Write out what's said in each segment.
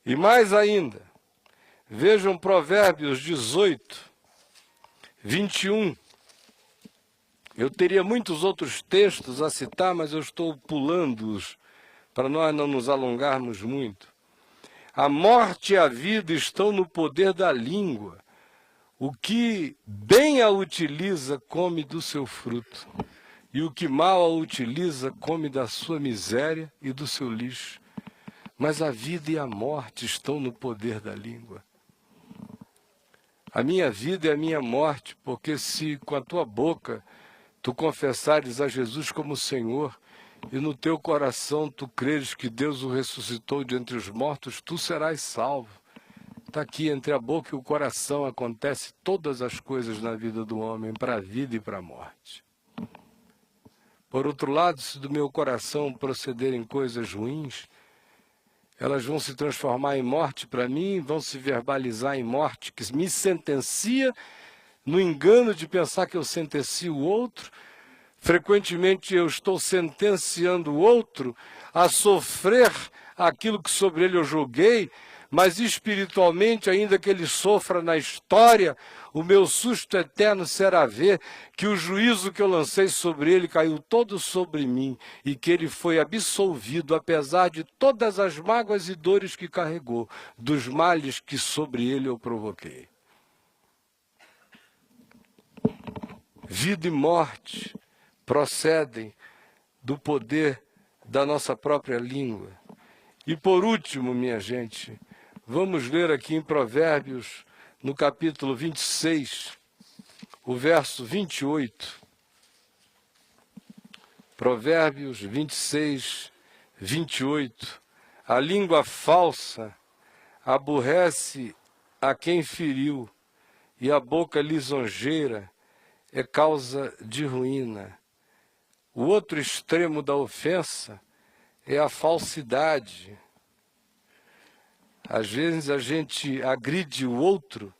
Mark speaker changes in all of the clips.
Speaker 1: E mais ainda, vejam Provérbios 18, 21. Eu teria muitos outros textos a citar, mas eu estou pulando-os para nós não nos alongarmos muito. A morte e a vida estão no poder da língua. O que bem a utiliza, come do seu fruto. E o que mal a utiliza, come da sua miséria e do seu lixo. Mas a vida e a morte estão no poder da língua. A minha vida é a minha morte, porque se com a tua boca tu confessares a Jesus como Senhor, e no teu coração tu creres que Deus o ressuscitou de entre os mortos, tu serás salvo. Está aqui, entre a boca e o coração acontece todas as coisas na vida do homem, para a vida e para a morte. Por outro lado, se do meu coração procederem coisas ruins, elas vão se transformar em morte para mim, vão se verbalizar em morte, que me sentencia no engano de pensar que eu sentencio o outro. Frequentemente eu estou sentenciando o outro a sofrer aquilo que sobre ele eu julguei, mas espiritualmente, ainda que ele sofra na história, o meu susto eterno será ver que o juízo que eu lancei sobre ele caiu todo sobre mim e que ele foi absolvido, apesar de todas as mágoas e dores que carregou, dos males que sobre ele eu provoquei. Vida e morte procedem do poder da nossa própria língua. E por último, minha gente, vamos ler aqui em Provérbios, no capítulo 26, o verso 28. Provérbios 26, 28. A língua falsa aborrece a quem feriu, e a boca lisonjeira é causa de ruína. O outro extremo da ofensa é a falsidade. Às vezes a gente agride o outro,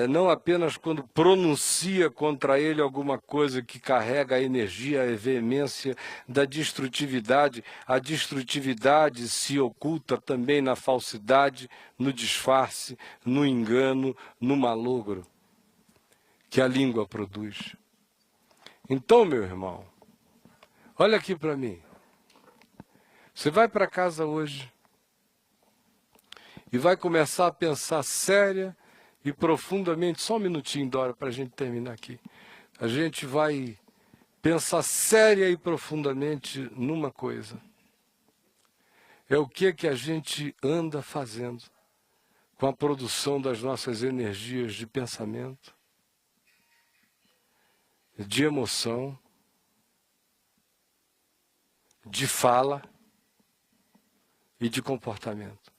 Speaker 1: não apenas quando pronuncia contra ele alguma coisa que carrega a energia, a veemência da destrutividade. A destrutividade se oculta também na falsidade, no disfarce, no engano, no malogro que a língua produz. Então, meu irmão, olha aqui para mim. Você vai para casa hoje e vai começar a pensar séria e profundamente, só um minutinho, Dora, para a gente terminar aqui. A gente vai pensar séria e profundamente numa coisa. É o que a gente anda fazendo com a produção das nossas energias de pensamento, de emoção, de fala e de comportamento.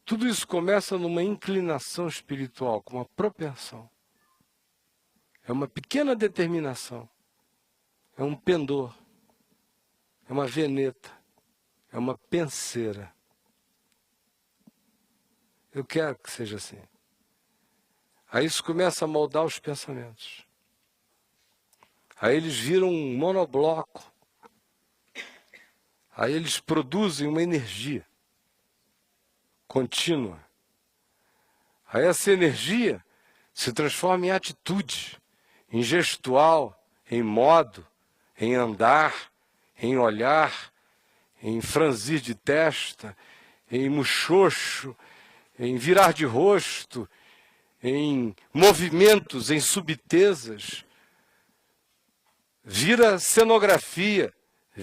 Speaker 1: Tudo isso começa numa inclinação espiritual, com uma propensão. É uma pequena determinação, é um pendor, é uma veneta, é uma penseira. Eu quero que seja assim. Aí isso começa a moldar os pensamentos. Aí eles viram um monobloco. Aí eles produzem uma energia contínua. Aí essa energia se transforma em atitude, em gestual, em modo, em andar, em olhar, em franzir de testa, em muxoxo, em virar de rosto, em movimentos, em subtezas. Vira cenografia,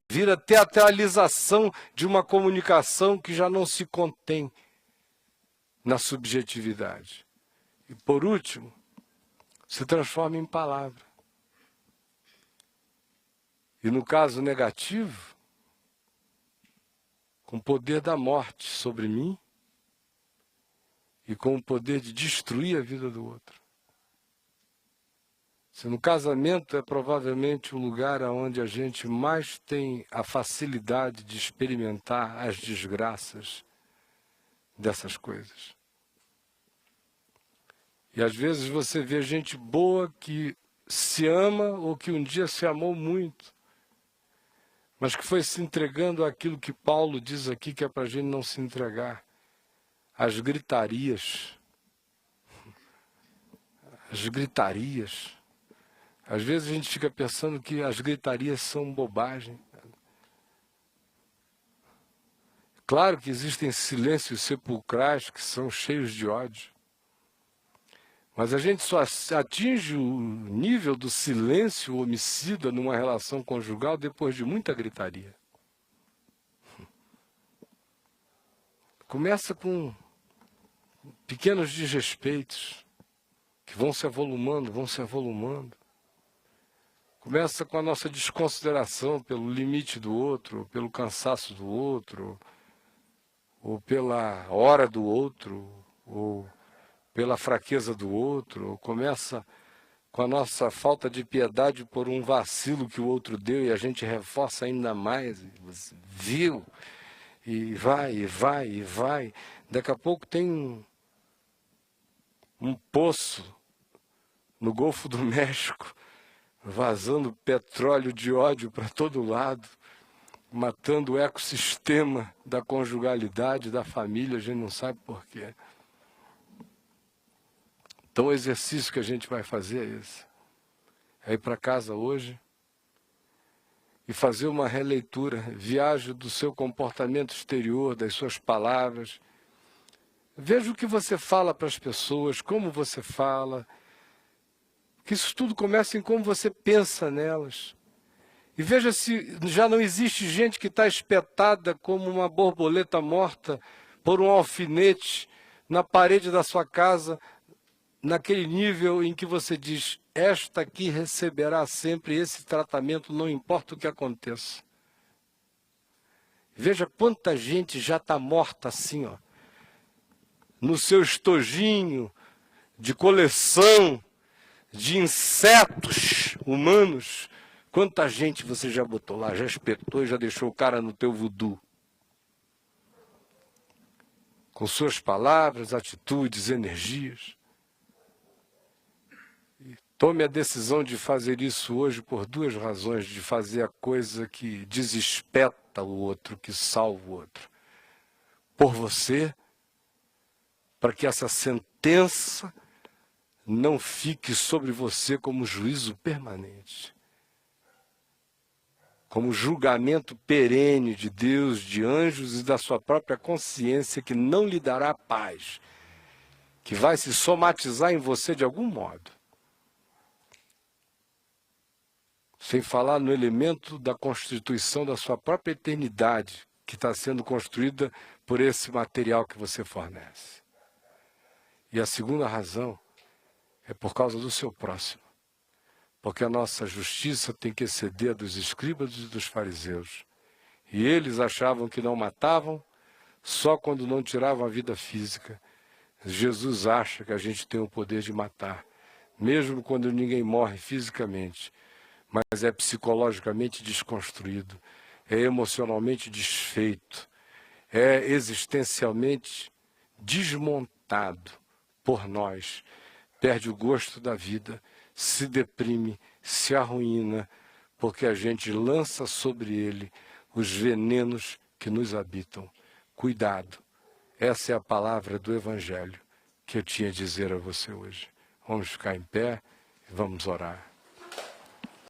Speaker 1: vira teatralização de uma comunicação que já não se contém na subjetividade. E por último, se transforma em palavra. E no caso negativo, com o poder da morte sobre mim e com o poder de destruir a vida do outro. Se no casamento é provavelmente o lugar onde a gente mais tem a facilidade de experimentar as desgraças dessas coisas. E às vezes você vê gente boa que se ama ou que um dia se amou muito, mas que foi se entregando àquilo que Paulo diz aqui, que é para a gente não se entregar, às gritarias. As gritarias. Às vezes a gente fica pensando que as gritarias são bobagem. Claro que existem silêncios sepulcrais que são cheios de ódio. Mas a gente só atinge o nível do silêncio homicida numa relação conjugal depois de muita gritaria. Começa com pequenos desrespeitos que vão se avolumando, vão se avolumando. Começa com a nossa desconsideração pelo limite do outro, pelo cansaço do outro, ou pela hora do outro, ou pela fraqueza do outro. Começa com a nossa falta de piedade por um vacilo que o outro deu e a gente reforça ainda mais. Viu? E vai, e vai, e vai. Daqui a pouco tem um poço no Golfo do México, vazando petróleo de ódio para todo lado, matando o ecossistema da conjugalidade, da família, a gente não sabe por quê. Então o exercício que a gente vai fazer é esse. É ir para casa hoje e fazer uma releitura, viagem do seu comportamento exterior, das suas palavras. Veja o que você fala para as pessoas, como você fala, que isso tudo começa em como você pensa nelas. E veja se já não existe gente que está espetada como uma borboleta morta por um alfinete na parede da sua casa, naquele nível em que você diz, esta aqui receberá sempre esse tratamento, não importa o que aconteça. Veja quanta gente já está morta assim, ó, no seu estojinho de coleção de insetos humanos. Quanta gente você já botou lá, já espetou e já deixou o cara no teu voodoo. Com suas palavras, atitudes, energias. E tome a decisão de fazer isso hoje por duas razões. De fazer a coisa que desespeta o outro, que salva o outro. Por você, para que essa sentença não fique sobre você como juízo permanente. Como julgamento perene de Deus, de anjos e da sua própria consciência, que não lhe dará paz, que vai se somatizar em você de algum modo. Sem falar no elemento da constituição da sua própria eternidade, que está sendo construída por esse material que você fornece. E a segunda razão é por causa do seu próximo. Porque a nossa justiça tem que exceder a dos escribas e dos fariseus. E eles achavam que não matavam só quando não tiravam a vida física. Jesus acha que a gente tem o poder de matar, mesmo quando ninguém morre fisicamente, mas é psicologicamente desconstruído, é emocionalmente desfeito, é existencialmente desmontado por nós, perde o gosto da vida, se deprime, se arruína, porque a gente lança sobre ele os venenos que nos habitam. Cuidado, essa é a palavra do Evangelho que eu tinha a dizer a você hoje. Vamos ficar em pé e vamos orar.